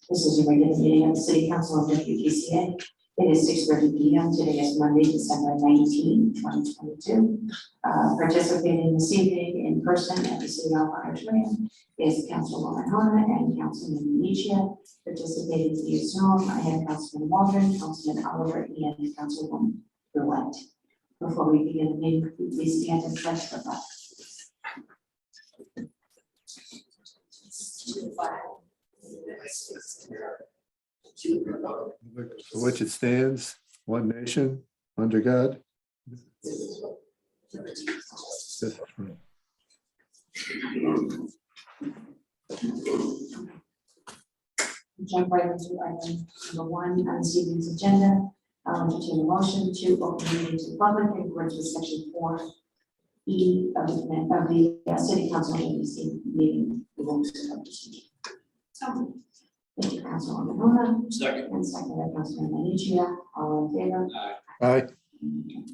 This is a regular meeting of the City Council of WPCA. It is 6:30 p.m. Today is Monday, December 19, 2022. Participating this evening in person at the City Hall Auditorium is Councilwoman Hona and Councilman Minichia. Participating via Zoom, I have Councilman Waldron, Councilman Oliver, and Councilwoman Roulette. Before we begin the meeting, could you please stand and pledge the flag? For which it stands, one nation, under God. Jump right into item number 1 on this evening's agenda. I'll entertain a motion to open the meeting to the public in accordance with section 4E of the City Council meeting rules of procedure. Thank you, Councilwoman Hona. Second. And second by Councilman Minichia. All in favor? Aye.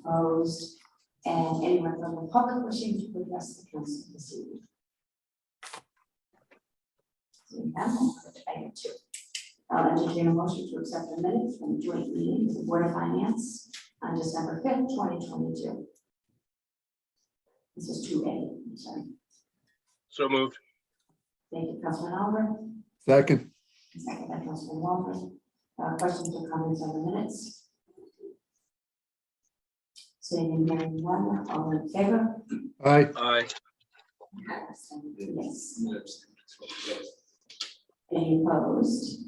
Opposed? And anyone from the public wishing to address the council this evening? Seeing none, item 2. I'll entertain a motion to accept the minutes from the joint meeting with the Board of Finance on December 5th, 2022. This is 2A, I'm sorry. So moved. Thank you, Councilman Oliver. Second. Second by Councilman Waldron. Questions or comments on the minutes? Seeing and hearing none, all in favor? Aye. Aye. Yes. Any opposed?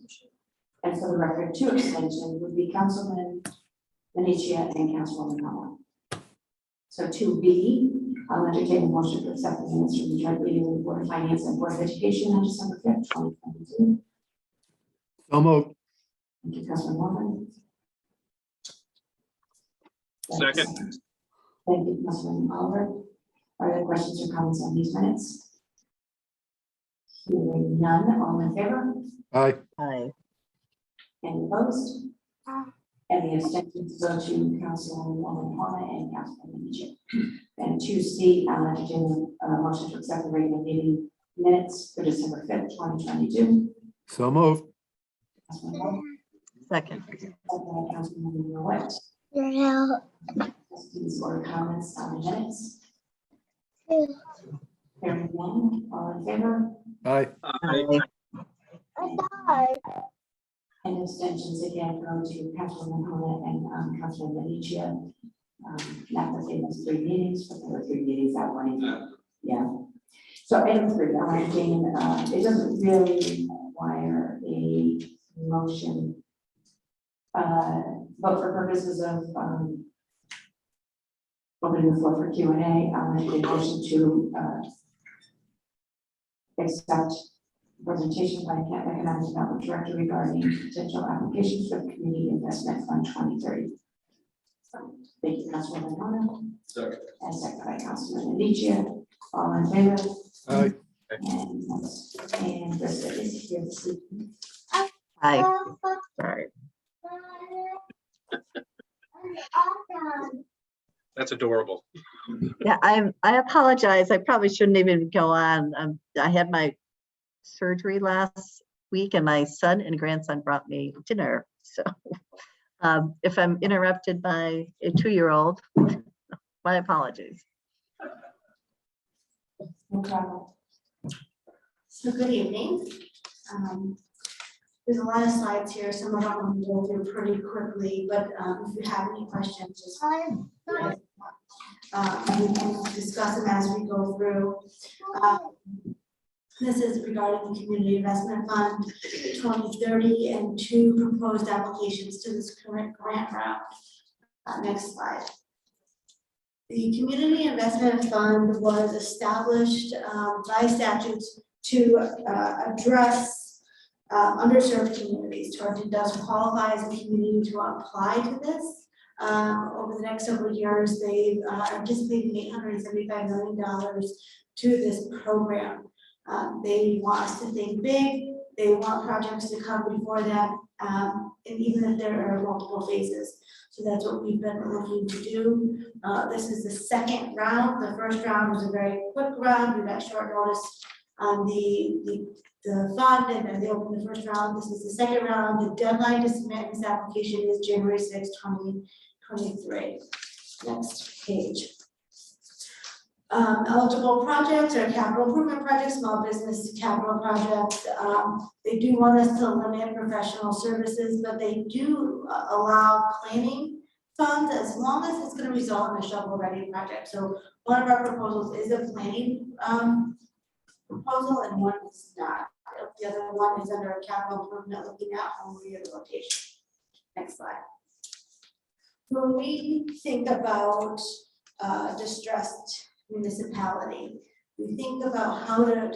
And for the record, 2 abstentions would be Councilman Minichia and Councilwoman Hona. So 2B, I'll entertain a motion to accept the minutes from the joint meeting with the Board of Finance and Board of Education on December 5th, 2022. So moved. Thank you, Councilman Waldron. Second. Thank you, Councilman Oliver. Are there questions or comments on these minutes? Hearing none, all in favor? Aye. Aye. Any opposed? And the abstentions go to Councilwoman Hona and Councilman Minichia. And 2C, I'll entertain a motion to accept the regular meeting minutes for December 5th, 2022. So moved. Councilman Hona, Second. second by Councilwoman Roulette. Questions or comments on the minutes? Hearing none, all in favor? Aye. Aye. And abstentions again go to Councilwoman Hona and Councilman Minichia. Not the famous 3 meetings, but there were 3 meetings that morning. Yeah. So item 3, I'll entertain, it doesn't really require a motion. But for purposes of opening the floor for Q&A, I'll entertain a motion to accept presentation by Economic Development Director regarding potential applications for the Community Investment Fund 2030. So, thank you, Councilwoman Hona. Second. And second by Councilman Minichia. All in favor? Aye. And Krista is here this evening. Aye. Sorry. That's adorable. Yeah, I apologize. I probably shouldn't even go on. I had my surgery last week and my son and grandson brought me dinner. So if I'm interrupted by a 2-year-old, my apologies. No problem. So good evening. There's a lot of slides here. Some of them will go through pretty quickly, but if you have any questions, just we can discuss them as we go through. This is regarding the Community Investment Fund 2030 and 2 proposed applications to this current grant round. Next slide. The Community Investment Fund was established by statutes to address underserved communities. Torrington does qualify as a community to apply to this. Over the next several years, they are anticipating $875 million to this program. They want us to think big. They want projects to come before that, and even if there are multiple phases. So that's what we've been looking to do. This is the second round. The first round was a very quick round. We got short notice on the fund, and then they opened the first round. This is the second round. The deadline to submit this application is January 6, 2023. Next page. Eligible projects are capital improvement projects, small business capital projects. They do want us to limit professional services, but they do allow planning funds as long as it's going to result in a shovel-ready project. So one of our proposals is a planning proposal, and one is not. The other one is under a capital improvement looking at home rehabilitation. Next slide. When we think about distressed municipality, we think about how to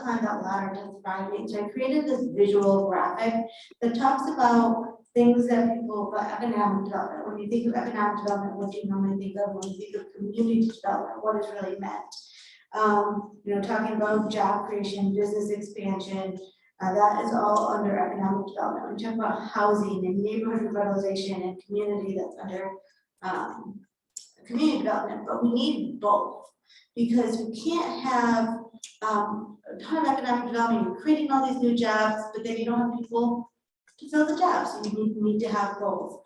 climb that ladder to thriving. So I created this visual graphic that talks about things that people, about economic development. When you think of economic development, what do you normally think of? When you think of community development, what is really meant? Talking about job creation, business expansion, that is all under economic development. When we talk about housing and neighborhood revitalization and community, that's under community development, but we need both, because we can't have a ton of economic development, you're creating all these new jobs, but then you don't have people to fill the jobs. So you need to have both.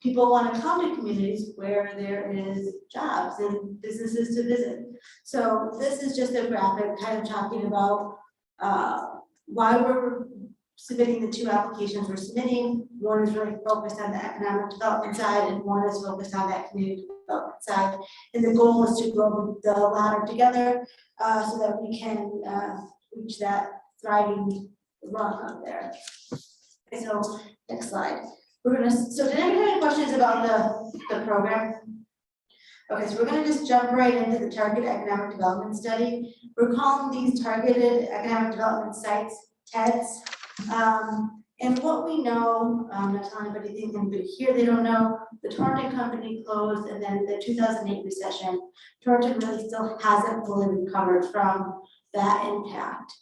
People want to come to communities where there is jobs and businesses to visit. So this is just a graphic kind of talking about why we're submitting the two applications we're submitting. One is really focused on the economic development side, and one is focused on that community development side. And the goal is to grow the latter together so that we can reach that thriving run up there. Okay, so next slide. So did anybody have any questions about the program? Okay, so we're gonna just jump right into the target economic development study. We're calling these targeted economic development sites TEDs. And what we know, I'm not telling anybody anything, but here they don't know, the Torrington company closed, and then the 2008 recession, Torrington really still hasn't fully recovered from that impact.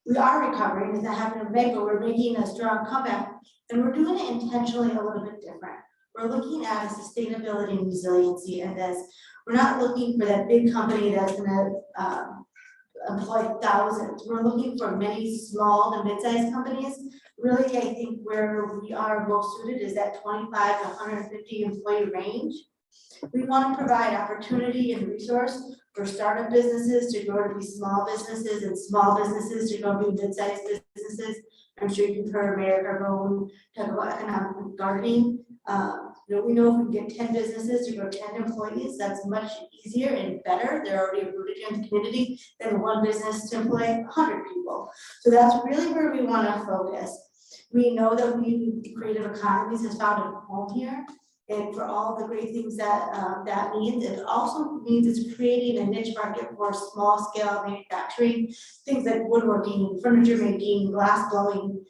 We are recovering, as I happened to make, but we're making a strong comeback, and we're doing it intentionally a little bit different. We're looking at a sustainability and resiliency in this. We're not looking for that big company that's gonna employ thousands. We're looking for many small to mid-sized companies. Really, I think where we are most suited is that 25 to 150 employee range. We want to provide opportunity and resource for startup businesses to grow to be small businesses, and small businesses to grow to be mid-sized businesses. I'm sure you can hear Mayor Carbone talk about economic gardening. We know if we get 10 businesses to grow 10 employees, that's much easier and better. They're already rooted in the community than one business to employ 100 people. So that's really where we want to focus. We know that creative economies has found a home here, and for all the great things that that means, it also means it's creating a niche market for small scale manufacturing, things like woodworking, furniture making, glass blowing.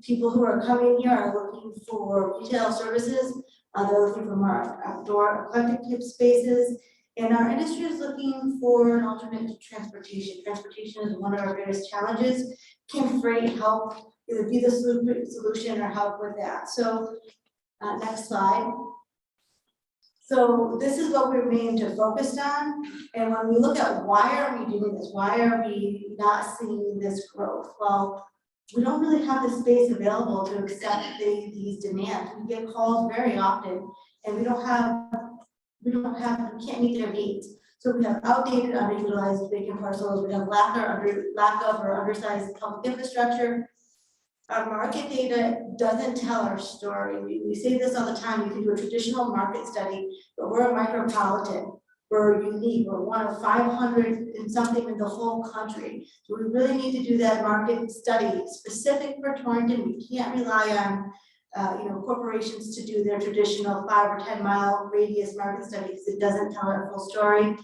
People who are coming here are looking for retail services. They're looking for more outdoor eclectic type spaces. And our industry is looking for an alternate to transportation. Transportation is one of our biggest challenges. Can freight help either be the solution or help with that? So next slide. So this is what we're meaning to focus on. And when we look at why are we doing this? Why are we not seeing this growth? Well, we don't really have the space available to accept these demands. We get calls very often, and we can't meet their needs. So we have outdated, underutilized vacant parcels. We have lack of or undersized public infrastructure. Our market data doesn't tell our story. We say this all the time. You can do a traditional market study, but we're a micropolitan. We're unique. We're one of 500 and something in the whole country. So we really need to do that market study specific for Torrington. We can't rely on corporations to do their traditional 5 or 10 mile radius market study because it doesn't tell our full story.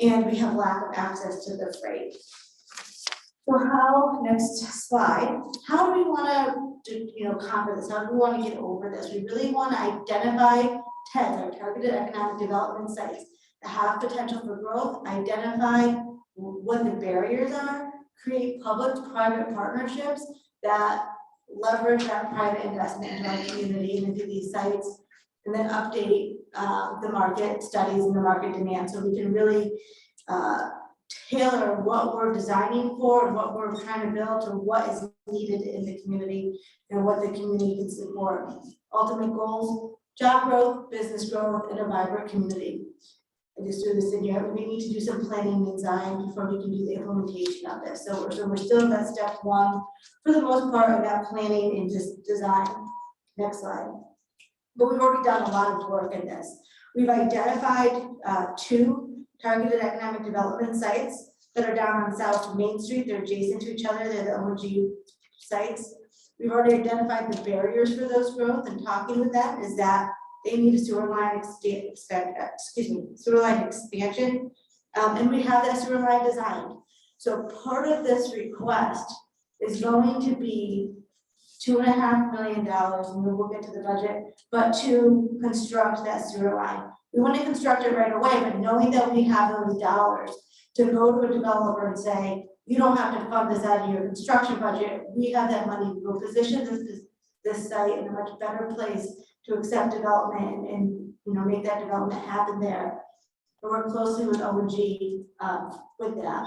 And we have lack of access to the freight. So next slide, how do we want to conquer this? How do we want to get over this? We really want to identify TEDs, our targeted economic development sites, that have potential for growth, identify what the barriers are, create public-private partnerships that leverage that private investment into our community and into these sites, and then update the market studies and the market demand so we can really tailor what we're designing for and what we're trying to build to what is needed in the community and what the community can support. Ultimate goals, job growth, business growth, and a vibrant community. I just threw this in here. We need to do some planning and design before we can do the implementation of this. So we're still in that step one for the most part of that planning and just design. Next slide. But we've already done a lot of work in this. We've identified 2 targeted economic development sites that are down on South Main Street. They're adjacent to each other. They're the OG sites. We've already identified the barriers for those growth, and talking with them is that they need a sewer line sewer line expansion, and we have that sewer line designed. So part of this request is going to be $2.5 million, and we'll get to the budget, but to construct that sewer line. We want to construct it right away, but knowing that we have those dollars to go to a developer and say, you don't have to fund this out of your construction budget, we have that money, we'll position this site in a much better place to accept development and make that development happen there. We work closely with ONG with that.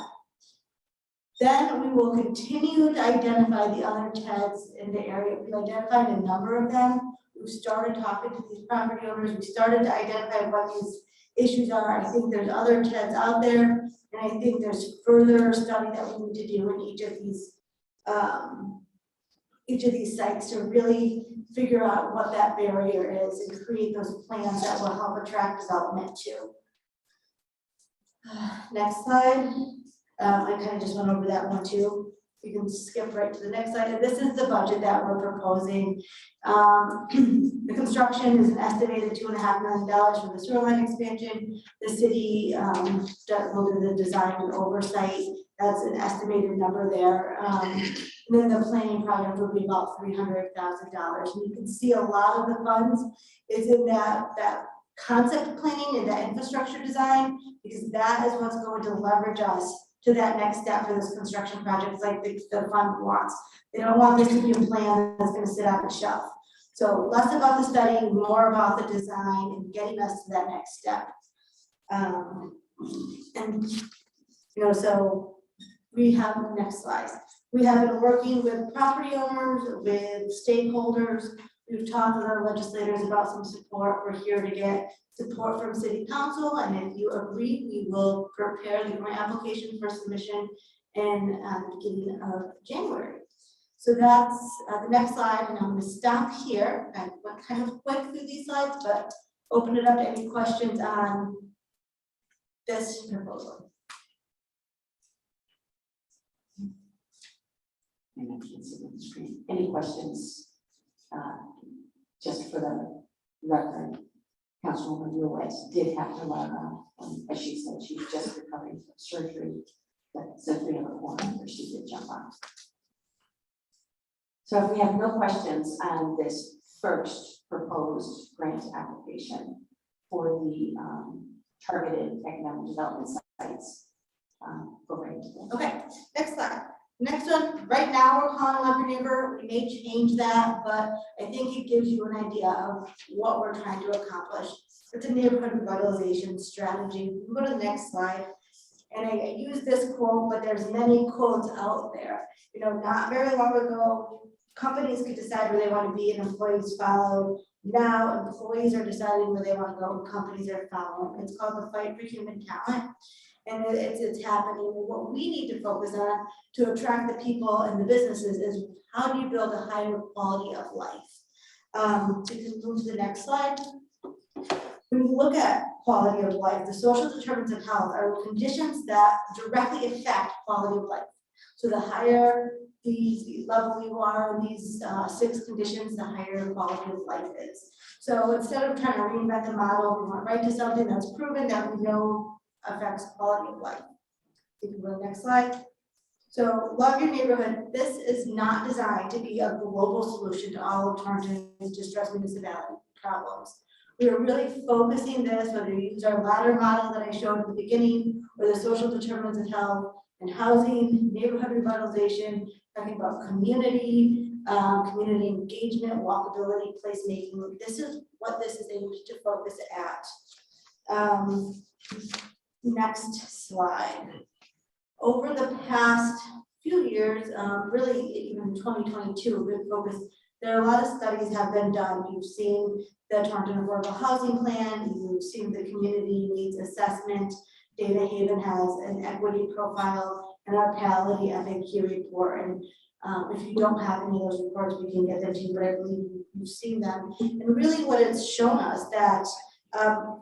Then we will continue to identify the other TEDs in the area. We've identified a number of them. We've started talking to these property owners. We started to identify what these issues are. I think there's other TEDs out there, and I think there's further study that we need to do in each of these sites to really figure out what that barrier is and create those plans that will help attract development too. Next slide. I kind of just went over that one too. You can skip right to the next slide. And this is the budget that we're proposing. The construction is an estimated $2.5 million for the sewer line expansion. The city will do the design and oversight. That's an estimated number there. And then the planning project will be about $300,000. And you can see a lot of the funds is in that concept planning and that infrastructure design, because that is what's going to leverage us to that next step for this construction project, like the fund wants. They don't want this to be a plan that's going to sit on a shelf. So less about the study, more about the design and getting us to that next step. So we have the next slide. We have been working with property owners, with stakeholders. We've talked with our legislators about some support. We're here to get support from City Council, and if you agree, we will prepare the grant application for submission in the beginning of January. So that's the next slide, and I'm going to stop here. I went kind of quick through these slides, but open it up to any questions on this proposal. Any questions? Just for the record, Councilwoman Lewis did have to log off, as she said, she's just recovering from surgery. So if we have a quorum, she did jump off. So if we have no questions on this first proposed grant application for the targeted economic development sites, go right into that. Okay, next slide. Next one, right now we're calling Love Your Neighbor. We may change that, but I think it gives you an idea of what we're trying to accomplish. It's a neighborhood revitalization strategy. We go to the next slide. And I use this quote, but there's many quotes out there. Not very long ago, companies could decide where they want to be and employees followed. Now employees are deciding where they want to go and companies are following. It's called the fight for human talent. And it's happening. And what we need to focus on to attract the people and the businesses is how do you build a higher quality of life? So you can move to the next slide. When we look at quality of life, the social determinants of health are conditions that directly affect quality of life. So the higher the level you are in these 6 conditions, the higher quality of life is. So instead of trying to reinvent the model, we want to write to something that's proven that we know affects quality of life. You can go to the next slide. So Love Your Neighborhood, this is not designed to be a global solution to all alternative distressed municipality problems. We are really focusing this, whether you use our ladder model that I showed at the beginning, or the social determinants of health and housing, neighborhood revitalization, talking about community, community engagement, walkability, placemaking. This is what this is aimed to focus at. Next slide. Over the past few years, really even 2022, we've focused, there are a lot of studies have been done. You've seen the Torrington Affordable Housing Plan, you've seen the Community Needs Assessment. Data Haven has an equity profile and our Palette FAQ report. And if you don't have any of those reports, we can get them to you, but I believe you've seen them. And really what it's shown us that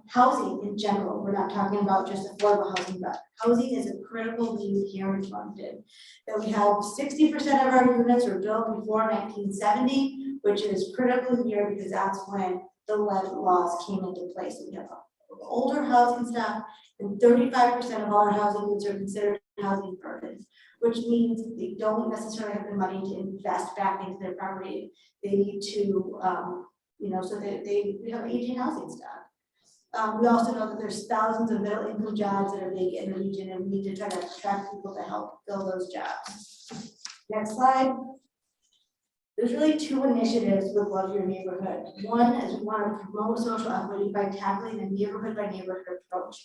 housing in general, we're not talking about just affordable housing, but housing is a critical need here in Torrington. That we have 60% of our units were built before 1970, which is critical here because that's when the lead laws came into place. We have older housing stock, and 35% of all our housing units are considered housing burdens, which means they don't necessarily have the money to invest back into their property. They need to, so we have aging housing stock. We also know that there's thousands of middle income jobs that are big in the region, and we need to try to attract people to help fill those jobs. Next slide. There's really two initiatives with Love Your Neighborhood. One is we want to promote social equity by tackling a neighborhood by neighborhood approach.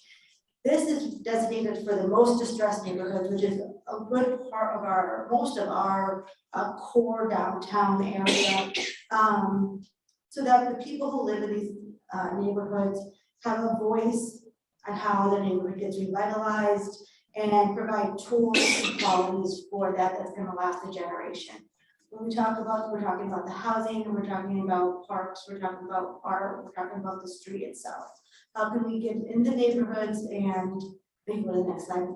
This is designated for the most distressed neighborhoods, which is a good part of most of our core downtown area. So that the people who live in these neighborhoods have a voice on how the neighborhood gets revitalized and provide tools and qualities for that that's going to last a generation. When we talk about, we're talking about the housing, we're talking about parks, we're talking about art, we're talking about the street itself. How can we get in the neighborhoods and maybe go to the next slide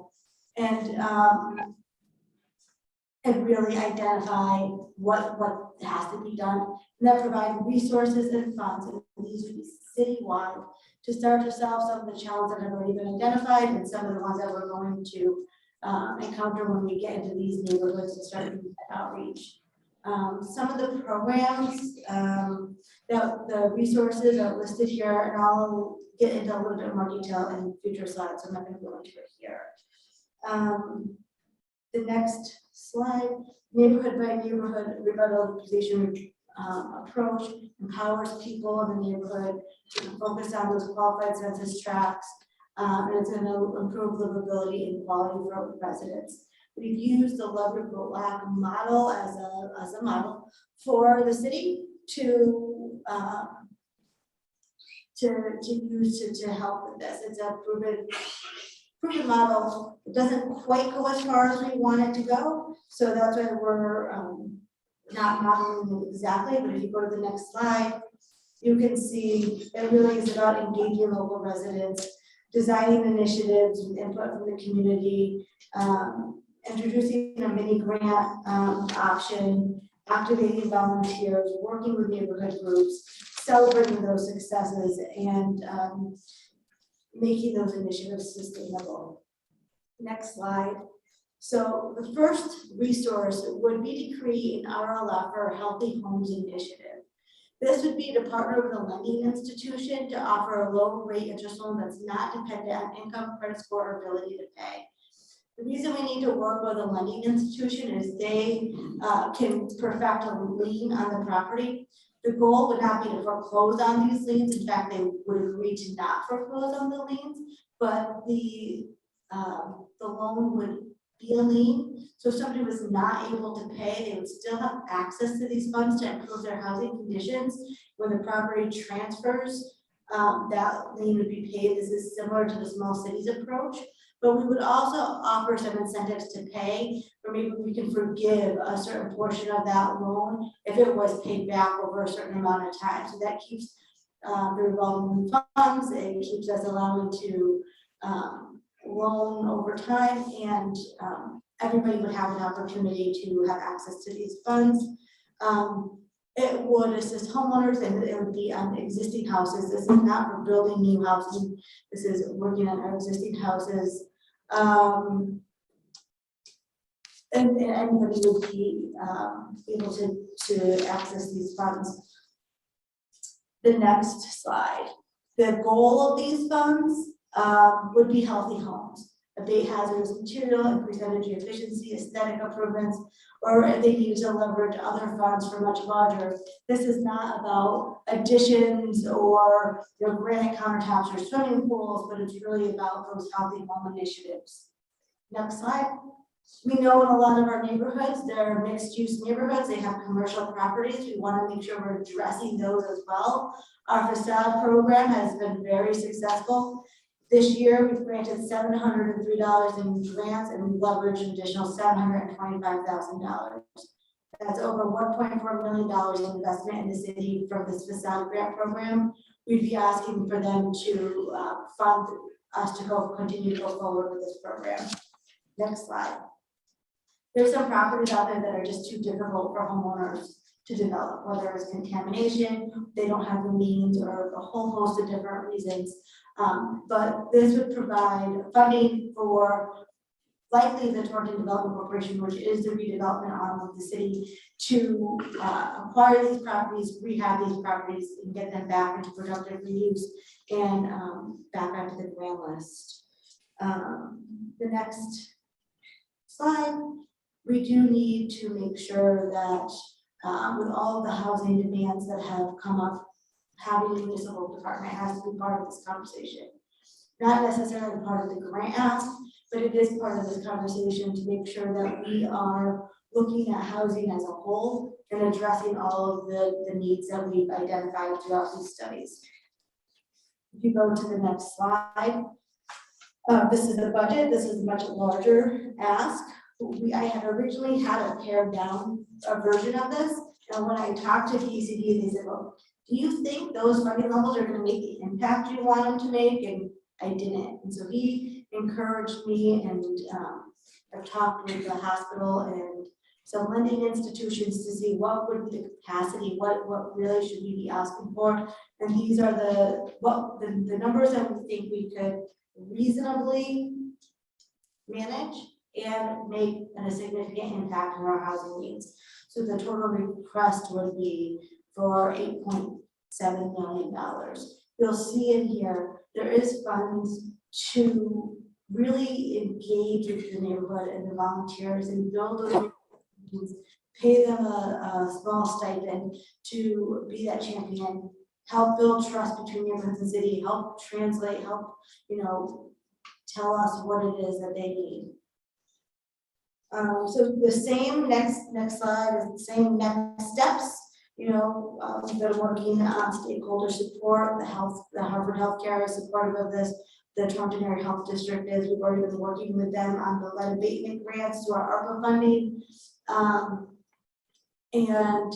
and really identify what has to be done, and then provide resources and funds, and these would be citywide, to start to solve some of the challenges that have already been identified and some of the ones that we're going to encounter when we get into these neighborhoods and start doing outreach. Some of the programs, the resources are listed here, and I'll get into a little bit more detail in future slides, so I'm not going to go into it here. The next slide, neighborhood by neighborhood revitalization approach empowers people in the neighborhood to focus on those qualified census tracts, and it's going to improve livability and quality for residents. We've used the Love Your Black model as a model for the city to use to help with this. It's a proven model. It doesn't quite go as far as we want it to go, so that's why we're not modeling it exactly. But if you go to the next slide, you can see it really is about engaging local residents, designing initiatives with input from the community, introducing a mini grant option, activating volunteers, working with neighborhood groups, celebrating those successes, and making those initiatives sustainable. Next slide. So the first resource would be to create an RLF, or Healthy Homes Initiative. This would be to partner with a lending institution to offer a low rate interest loan that's not dependent on income, credit score, or ability to pay. The reason we need to work with a lending institution is they can perfect a lien on the property. The goal would not be to foreclose on these liens. In fact, they would agree to not foreclose on the liens, but the loan would be a lien. So if somebody was not able to pay, they would still have access to these funds to improve their housing conditions. When the property transfers, that lien would be paid. This is similar to the small cities approach. But we would also offer some incentives to pay, or maybe we can forgive a certain portion of that loan if it was paid back over a certain amount of time. So that keeps the revolving funds, it keeps us allowing to loan over time, and everybody would have an opportunity to have access to these funds. It would assist homeowners, and it would be on existing houses. This is not for building new housing. This is working on our existing houses. And anybody would be able to access these funds. The next slide. The goal of these funds would be healthy homes. abate hazardous material, increase energy efficiency, aesthetic improvements, or if they need to leverage other funds for much larger. This is not about additions or, granite countertops or swimming pools, but it's really about those healthy home initiatives. Next slide. We know in a lot of our neighborhoods, they're mixed-use neighborhoods, they have commercial properties, we want to make sure we're addressing those as well. Our facade program has been very successful. This year, we've granted $703 in grants and we leveraged an additional $725,000. That's over $1.4 million in investment in the city from this facade grant program. We'd be asking for them to fund us to continue to go forward with this program. Next slide. There's some properties out there that are just too difficult for homeowners to develop, whether it's contamination, they don't have the means, or a whole host of different reasons. But this would provide funding for likely the Torrington Development Corporation, which is the redevelopment arm of the city, to acquire these properties, rehab these properties, and get them back into productive reuse and back onto the grant list. The next slide, we do need to make sure that with all of the housing demands that have come up, having a municipal department has to be part of this conversation. Not necessarily part of the grant ask, but it is part of this conversation to make sure that we are looking at housing as a whole and addressing all of the needs that we've identified throughout these studies. If you go to the next slide, this is the budget. This is a much larger ask. I had originally had a pared down version of this, and when I talked to PCD, they said, well, do you think those funding levels are going to make the impact you want them to make? And I didn't. And so he encouraged me, and I've talked with the hospital and some lending institutions to see what would be the capacity, what really should we be asking for. And these are the numbers that we think we could reasonably manage and make a significant impact on our housing needs. So the total request would be for $8.7 million. You'll see in here, there is funds to really engage with the neighborhood and the volunteers and build those communities, pay them a small stipend to be that champion, help build trust between neighborhoods and city, help translate, help, tell us what it is that they need. So the same next slide is the same next steps. We've been working on stakeholder support, the Harvard Healthcare is supportive of this, the Torrington Area Health District is. We've already been working with them on the lead abatement grants to our ARPA funding, and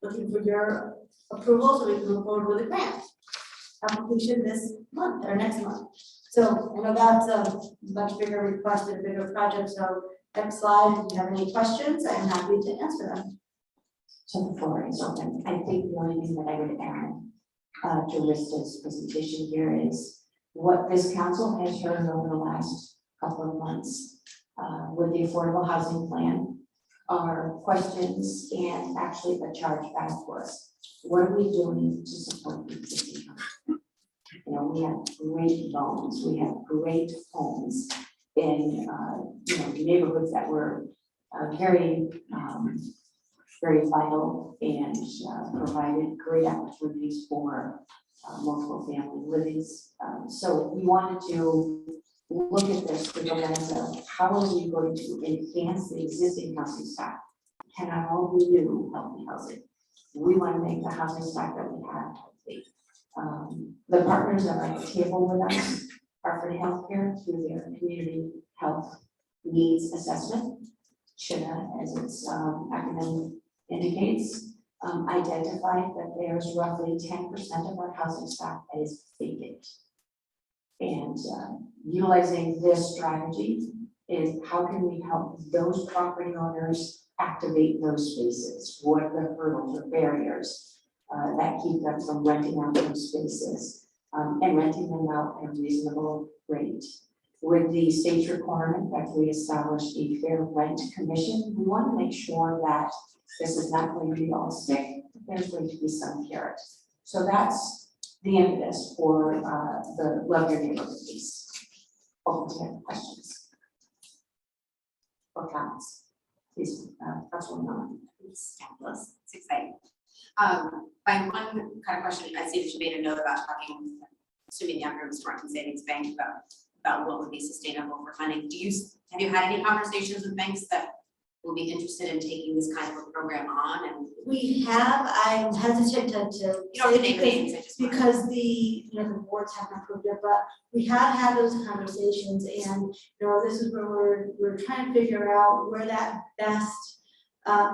looking for your approval so we can move forward with the grant application this month or next month. So I know that's a much bigger request and a bigger project. So next slide, if you have any questions, I'm happy to answer them. So the floor is open. I think the only thing that I would add to Rista's presentation here is what this council has heard over the last couple of months with the affordable housing plan are questions and actually a charge back for us. What are we doing to support the existing housing? We have great loans, we have great homes in neighborhoods that were very vital and provided great opportunities for multiple family livings. So we wanted to look at this through the lens of how are we going to enhance the existing housing stock? Cannot all be new healthy housing. We want to make the housing stock that we have healthy. The partners that are at the table with us, Harvard Healthcare, through their community health needs assessment, CHINA, as its acronym indicates, identified that there's roughly 10% of our housing stock that is vacant. And utilizing this strategy is how can we help those property owners activate those spaces? What are the hurdles or barriers that keep them from renting out those spaces and renting them out at a reasonable rate? With the state's requirement that we establish a fair rent commission, we want to make sure that this is not going to be all stick, there's going to be some carrot. So that's the impetus for the Love Your Neighborhood piece. Oh, if you have questions or comments. Please, Councilwoman. It's fabulous. It's exciting. My one kind of question, I see that you made a note about talking, assuming the after Smart and Savings Bank about what would be sustainable for funding. Have you had any conversations with banks that will be interested in taking this kind of a program on? And We have, I'm hesitant to you don't have to say name names, I just. because the boards haven't approved it, but we have had those conversations and, this is where we're trying to figure out where that best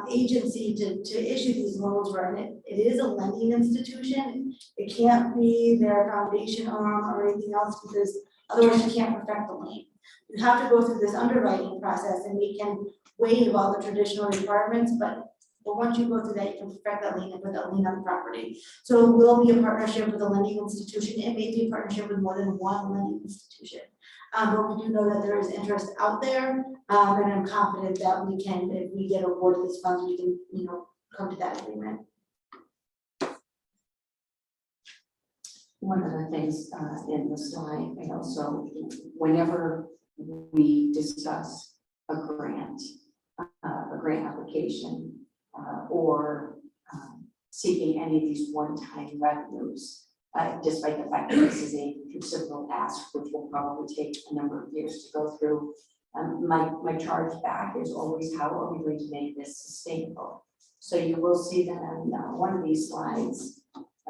agency to issue these loans were, and it is a lending institution. It can't be their foundation arm or anything else because otherwise you can't perfect the lien. You have to go through this underwriting process and we can waive all the traditional requirements, but once you go through that, you can perfect that lien and put that lien on the property. So it will be a partnership with a lending institution. It may be a partnership with more than one lending institution. But we do know that there is interest out there, and I'm confident that we can, if we get awarded this funds, we can, come to that agreement. One of the things in the slide, and also whenever we discuss a grant application, or seeking any of these one-time revenues, despite the fact that this is a considerable ask, which will probably take a number of years to go through. My charge back is always, how are we going to make this sustainable? So you will see that on one of these slides,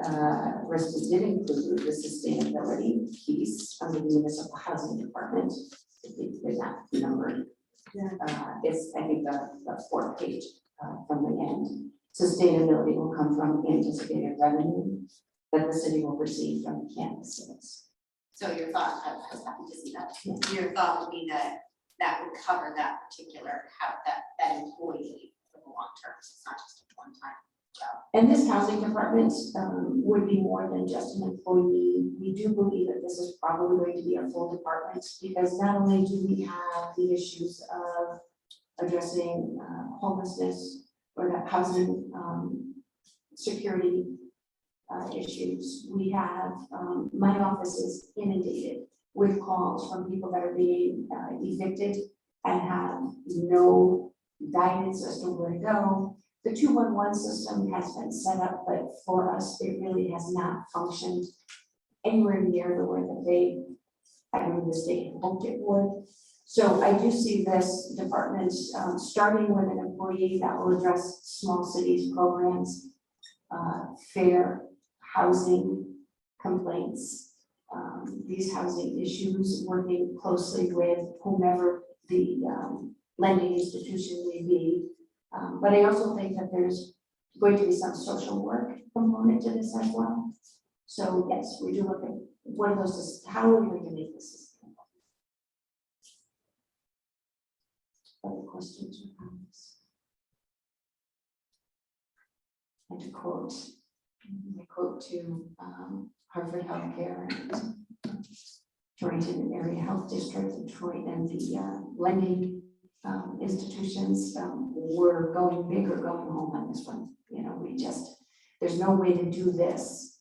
Rista did include the sustainability piece under the municipal housing department. They're not numbered. It's, I think, the fourth page from the end. Sustainability will come from anticipated revenue that the city will receive from the campus sales. So your thought, I was happy to see that. Your thought would be that that would cover that particular, that employee for the long term. So it's not just a one-time job. And this housing department would be more than just an employee. We do believe that this is probably going to be a full department because not only do we have the issues of addressing homelessness or that housing security issues, we have, my office is inundated with calls from people that are being evicted and have no guidance as to where to go. The 211 system has been set up, but for us, it really has not functioned anywhere near the way that they, the state hoped it would. So I do see this department starting with an employee that will address small cities programs, fair housing complaints, these housing issues, working closely with whomever the lending institution may be. But I also think that there's going to be some social work component to this as well. So yes, we do look at what are those, how are we going to make this sustainable? Other questions or comments? And to quote, I quote to Harvard Healthcare and Torrington Area Health District and Detroit and the lending institutions, we're going big or going home on this one. There's no way to do this,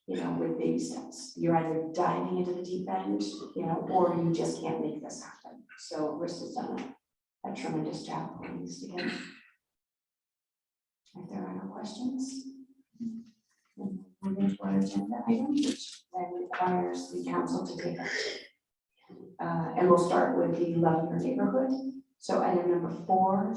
with baby steps. You're either diving into the deep end, or you just can't make this happen. So Rist has done a tremendous job putting this together. If there are no questions, then we're going to our agenda item, which then requires the council to take action. And we'll start with the Love Your Neighborhood. So item number 4,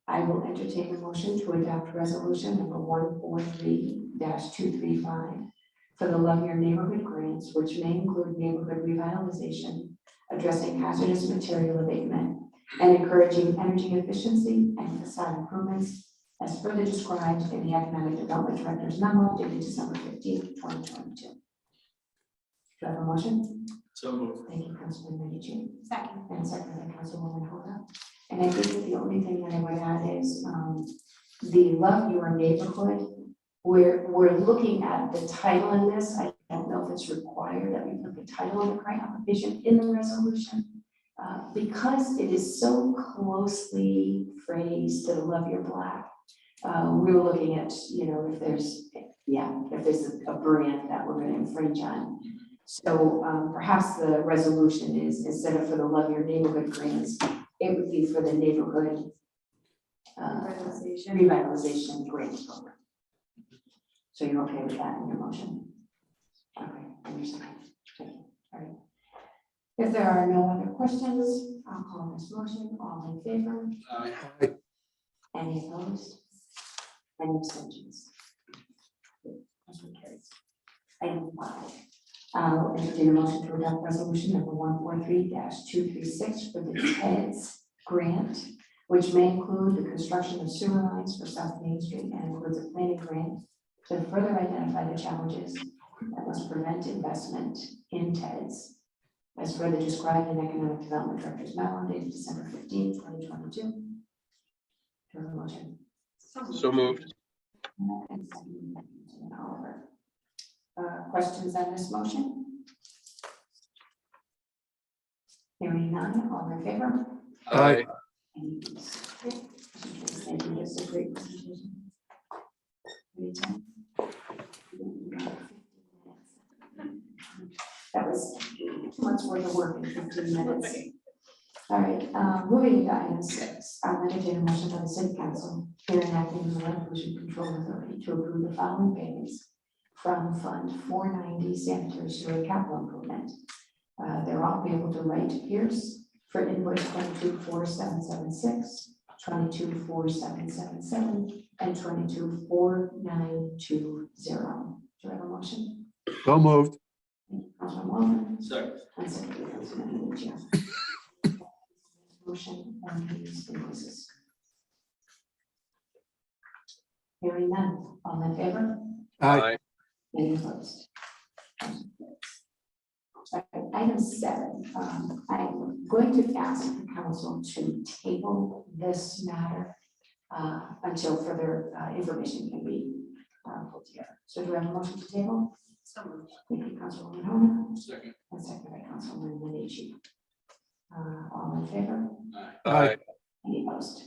I will entertain a motion to adopt resolution number 143-235 for the Love Your Neighborhood grants, which may include neighborhood revitalization, addressing hazardous material abatement, and encouraging energy efficiency and facade improvements as further described in the Economic Development Director's memo dated December 15, 2022. Do I have a motion? So moved. Thank you, Councilman Medici. Second. And second by Councilwoman Hoda. And I think that the only thing that I would add is the Love Your Neighborhood. We're looking at the title in this. I don't know if it's required that we put the title of the grant application in the resolution because it is so closely phrased to Love Your Black. We were looking at, if there's a brand that we're going to infringe on. So perhaps the resolution is, instead of for the Love Your Neighborhood grants, it would be for the neighborhood revitalization grant program. So you're okay with that in your motion? Okay, and your second. Okay, all right. If there are no other questions, I'll call this motion. All in favor? Aye. Any opposed? Any abstentions? Motion carries. Item 5. I'll entertain a motion to adopt resolution number 143-236 for the TEDS grant, which may include the construction of sewer lines for South Main Street and includes a planning grant to further identify the challenges that must prevent investment in TEDS, as further described in Economic Development Director's memo dated December 15, 2022. Do you have a motion? So moved. And second, Oliver. Questions on this motion? Hearing none, all in favor? Aye. Any opposed? Thank you, that's a great presentation. That was too much worth of work in 15 minutes. All right, moving to item 6, I'll entertain a motion by the City Council here enacting the Lead Pollution Control Authority to approve the following payments from Fund 490 Sanitary Sewer Capital Improvement. They're all payable to Wright Pierce for invoice 224776, 224777, and 224920. Do I have a motion? So moved. Councilman Wallman? Second. And second, Councilman Minichia. Motion on these invoices. Hearing none, all in favor? Aye. Any opposed? Okay, item 7, I'm going to ask the council to table this matter until further information can be pulled together. So do we have a motion to table? So moved. Thank you, Councilwoman Hona. Second. And second by Councilwoman Medici. All in favor? Aye. Any opposed?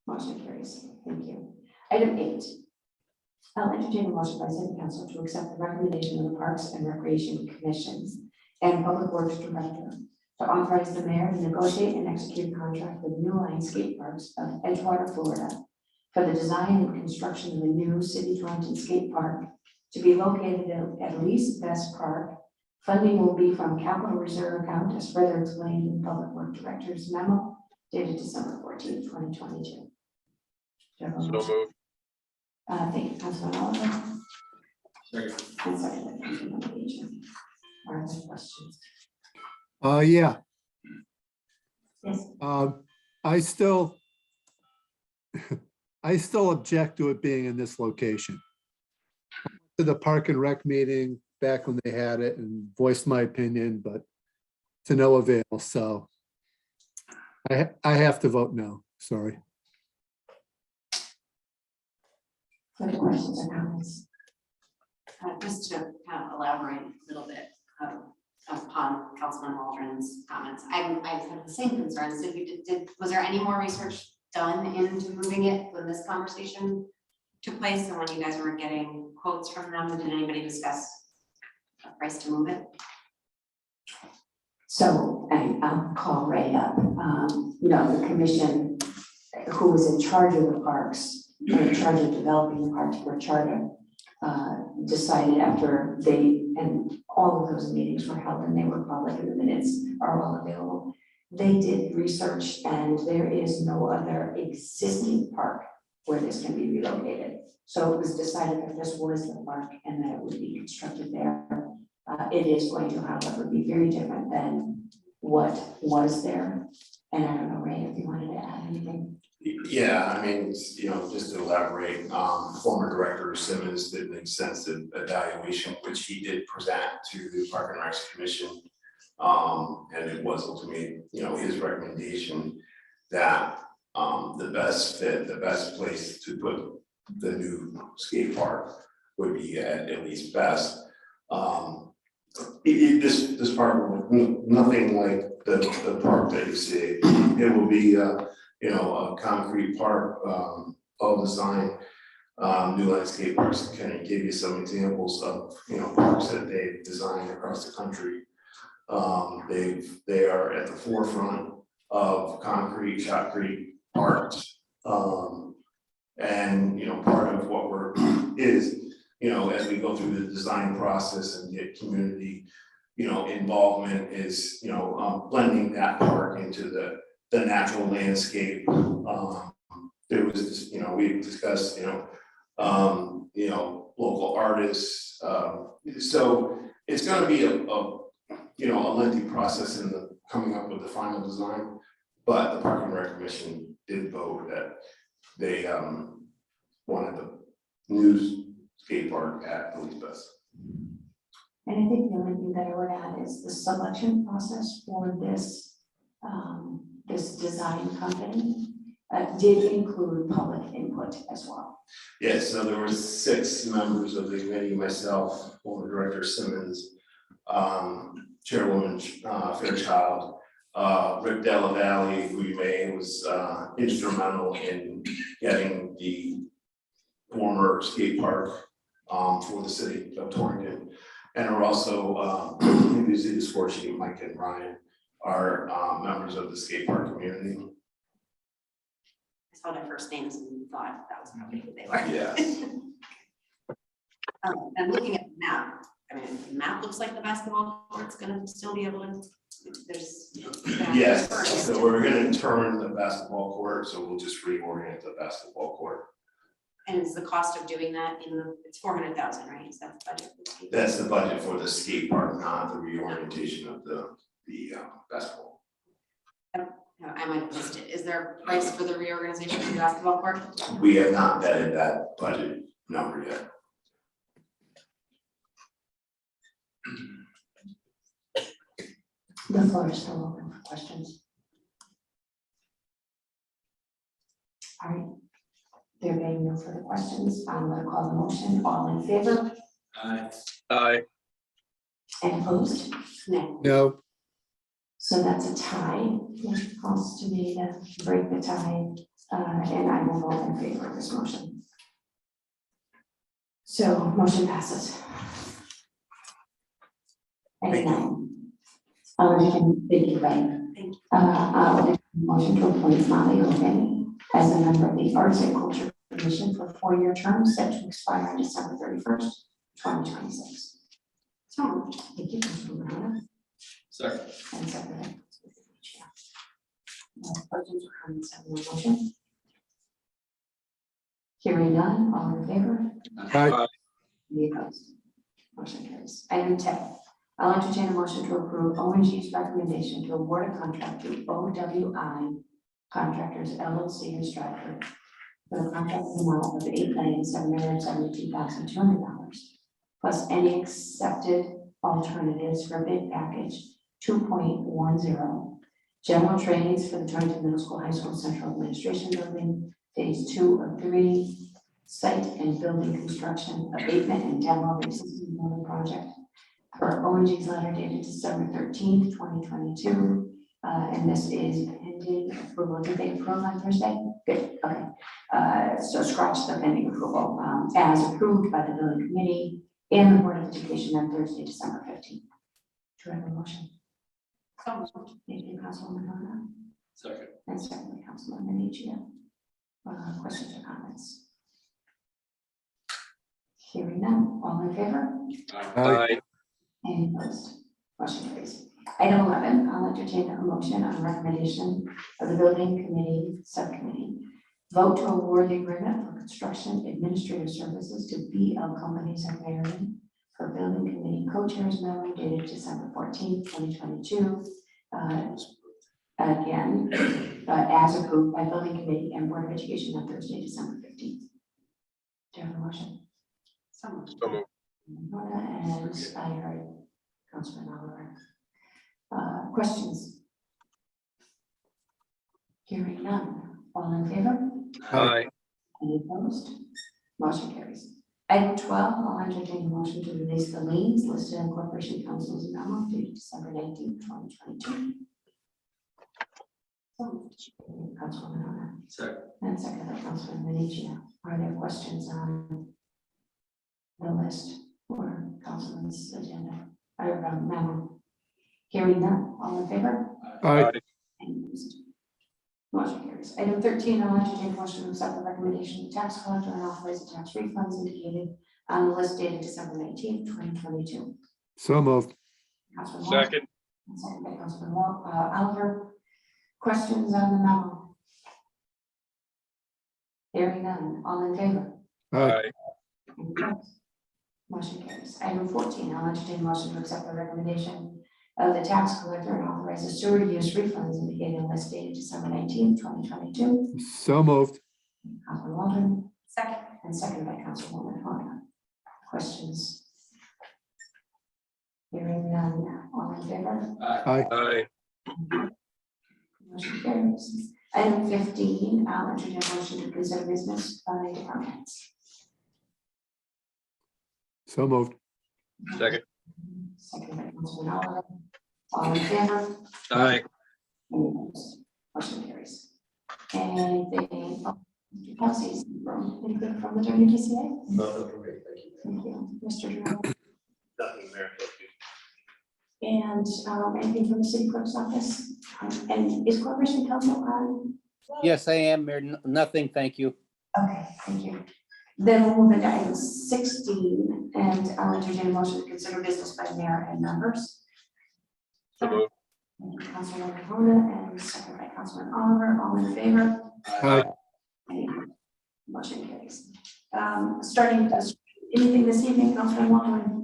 Motion carries. Thank you. Item 8. I'll entertain a motion by City Council to accept the recommendation of the Parks and Recreation Commissions and Public Works Director to authorize the mayor to negotiate and execute a contract with New Line Skate Parks of Edgewater, Florida, for the design and construction of a new city joint skate park to be located at Lee's Best Park. Funding will be from capital reserve account as further explained in Public Works Director's memo dated December 14, 2022. Do you have a So motion? moved. Thank you, Councilman Oliver. Second. And second by Councilman Medici. Are there any questions? Yeah. Yes. I still object to it being in this location. To the Park and Rec meeting back when they had it and voiced my opinion, but to no avail. So I have to vote no. Sorry. Further questions or comments? Just to kind of elaborate a little bit upon Councilman Waldron's comments, I have the same concerns. Was there any more research done into moving it when this conversation took place and when you guys were getting quotes from them? Did anybody discuss a price to move it? So I'll call Ray up. No, the commission, who was in charge of the parks, or in charge of developing the particular charter, decided after and all of those meetings were held and they were public and the minutes are all available. They did research and there is no other existing park where this can be relocated. So it was decided that this was the park and that it would be constructed there. It is going to, however, be very different than what was there. And I don't know, Ray, if you wanted to add anything. Yeah, I mean, just to elaborate, former Director Simmons did an extensive evaluation, which he did present to the Park and Rec Commission. And it was ultimately, his recommendation that the best fit, the best place to put the new skate park would be at Lee's Best. This park will look nothing like the park that you see. It will be a concrete park, all designed new landscape parks, to kind of give you some examples of, parks that they've designed across the country. They are at the forefront of concrete, shotcrete parks. And, part of what we're, is, as we go through the design process and get community, involvement is, blending that park into the natural landscape. There was, we discussed, local artists. So it's gonna be a lengthy process in the coming up with the final design. But the Park and Rec Commission did vote that they wanted the new skate park at Elizabeth. And I think the only thing that I would add is the selection process for this, this design company did include public input as well. Yes, so there were 6 members of the committee, myself, former Director Simmons, Chairwoman Fairchild, Rick Della Valle, who you may was instrumental in getting the former skate park for the city of Torrington. And are also, you see the score sheet, Mike and Ryan are members of the skate park community. I saw their first names and thought that was probably who they were. Yes. And looking at the map, I mean, the map looks like the basketball court's gonna still be able to, there's. Yes, so we're gonna turn the basketball court, so we'll just reorient the basketball court. And is the cost of doing that it's 400,000, right? Is that the budget? That's the budget for the skate park, not the reorientation of the basketball. I might have missed it. Is there a price for the reorganization of the basketball court? We have not vetted that budget number yet. The floor is still open for questions. All right. There being no further questions, I'm going to call the motion. All in favor? Aye. And opposed? No. No, So that's a tie, which calls to me to break the tie, and I will vote in favor of this motion. So motion passes. And thank you, Ryan. Thank you. I'll make a motion to appoint Molly Hogan as a member of the Arts and Culture Commission for a 4-year term set to expire on December 31st, 2026. So moved. Thank you, Councilwoman Hona. Second. And second. Questions or comments on the motion? Hearing none, all in favor? Aye. Any opposed? Motion carries. Item 10, I'll entertain a motion to approve ONG's recommendation to award a contract to OWI Contractors LLC in Stratford for the contract amount of $8,772,200 plus any accepted alternatives for bid package 2.10, general trainings for the Torrington Middle School High School Central Administration Building, phase 2 of 3, site and building construction, abatement and demo of existing building project per ONG's letter dated December 13th, 2022. And this is pending approval. Did they approve on Thursday? Good, okay. So scratch the pending approval as approved by the building committee and the Board of Education on Thursday, December 15th. Do I have a motion? So moved. Thank you, Councilwoman Hona. Second. And secondly, Councilman Minichia. Questions or comments? Hearing none, all in favor? Aye. Any opposed? Motion carries. Item 11, I'll entertain a motion on recommendation of the Building Committee Subcommittee. Vote to award the agreement for construction administrative services to BL Companies of Marion for Building Committee co-chairs memo dated December 14th, 2022. Again, as approved by Building Committee and Board of Education on Thursday, December 15th. Do you have a motion? So moved. So moved. And I heard Councilman Oliver. Questions? Hearing none. All in favor? Aye. Any opposed? Motion carries. Item 12, I'll entertain a motion to release the liens listed in Corporation Council's memo dated December 19th, 2022. So, Councilwoman Hona. Second. And second by Councilman Minichia. Are there questions on the list or Councilman's agenda or memo? Hearing none, all in favor? Aye. Any opposed? Motion carries. Item 13, I'll entertain a motion to accept the recommendation of the tax collector and authorize the tax refunds indicated on the list dated December 19th, 2022. So moved. Councilman Wong. Second. And second by Councilman Oliver. Questions on the memo? Hearing none, all in favor? Aye. Any opposed? Motion carries. Item 14, I'll entertain a motion to accept the recommendation of the tax collector and authorize the sewer use refunds indicated on the list dated December 19th, 2022. So moved. Councilman Waldron, Second. and second by Councilwoman Hona. Questions? Hearing none, all in favor? Aye. Aye. Motion carries. Item 15, I'll entertain a motion to consider business by departments. So moved. Second. Second by Councilman Oliver. All in favor? Aye. Any opposed? Motion carries. Anything, Kelsey's from, anything from the WPCA? Nothing for me, thank you. Thank you. Mr. Jerome? Nothing there, thank you. And anything from the city clerk's office? And is Corporation Council on? Yes, I am, Mayor. Nothing, thank you. Okay, thank you. Then we'll move into item 16, and I'll entertain a motion to consider business by mayor and members. So moved. Thank you, Councilwoman Hona, and second by Councilman Oliver. All in favor? Aye. Any opposed? Motion carries. Starting this, anything this evening, Councilman Waldron?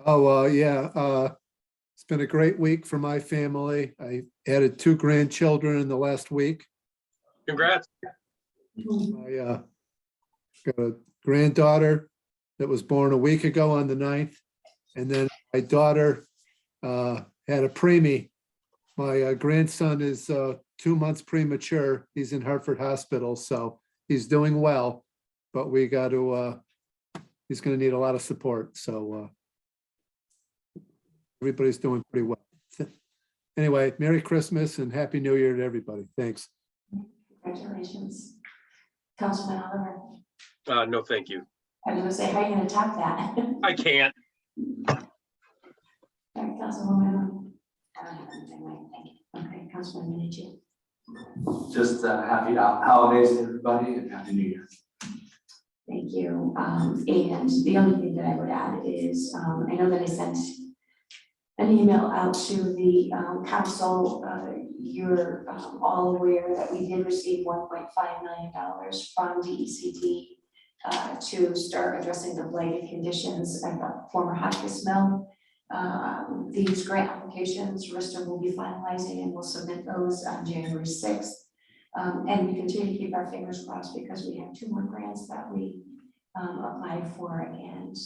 Oh, yeah. It's been a great week for my family. I added 2 grandchildren in the last week. Congrats. I got a granddaughter that was born a week ago on the 9th. And then my daughter had a preemie. My grandson is 2 months premature. He's in Hartford Hospital, so he's doing well. But we got to, he's going to need a lot of support. So everybody's doing pretty well. Anyway, Merry Christmas and Happy New Year to everybody. Thanks. Congratulations. Councilman Oliver, No, thank you. I was gonna say, how are you gonna top that? I can't. All right, Councilwoman. I don't have anything, right, thank you. Okay, Councilman Minichi. Just happy holidays to everybody and happy New Year. Thank you. And the only thing that I would add is, I know that I sent an email out to the council. You're all aware that we did receive $1.5 million from DECT to start addressing the blighted conditions at the former Hotchkiss Mill. These grant applications, Rista will be finalizing and we'll submit those on January 6th. And we continue to keep our fingers crossed because we have 2 more grants that we applied for and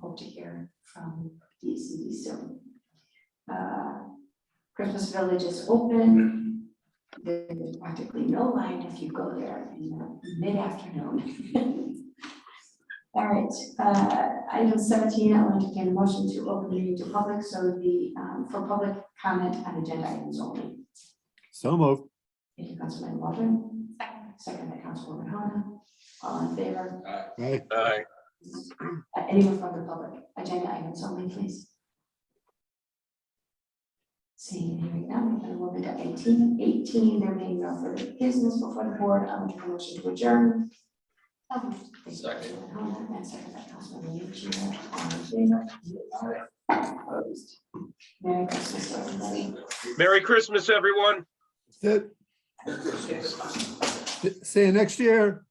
hope to hear from DECT soon. Christmas Village is open. There's practically no line if you go there in the mid-afternoon. All right, item 17, I'll entertain a motion to open the meeting to public, so the, for public comment on agenda items only. So moved. Thank you, Councilman Waldron. Second by Councilwoman Hona. All in favor? Aye. Aye. Anyone from the public, agenda items only, please. Seeing and hearing none, we're going to move into 18, there being no further business before the board, I'll entertain a motion to adjourn. Second. And second by Councilman Minichi. All in favor? Opposed? Merry Christmas, everybody. Merry Christmas, everyone. That's it. See you next year.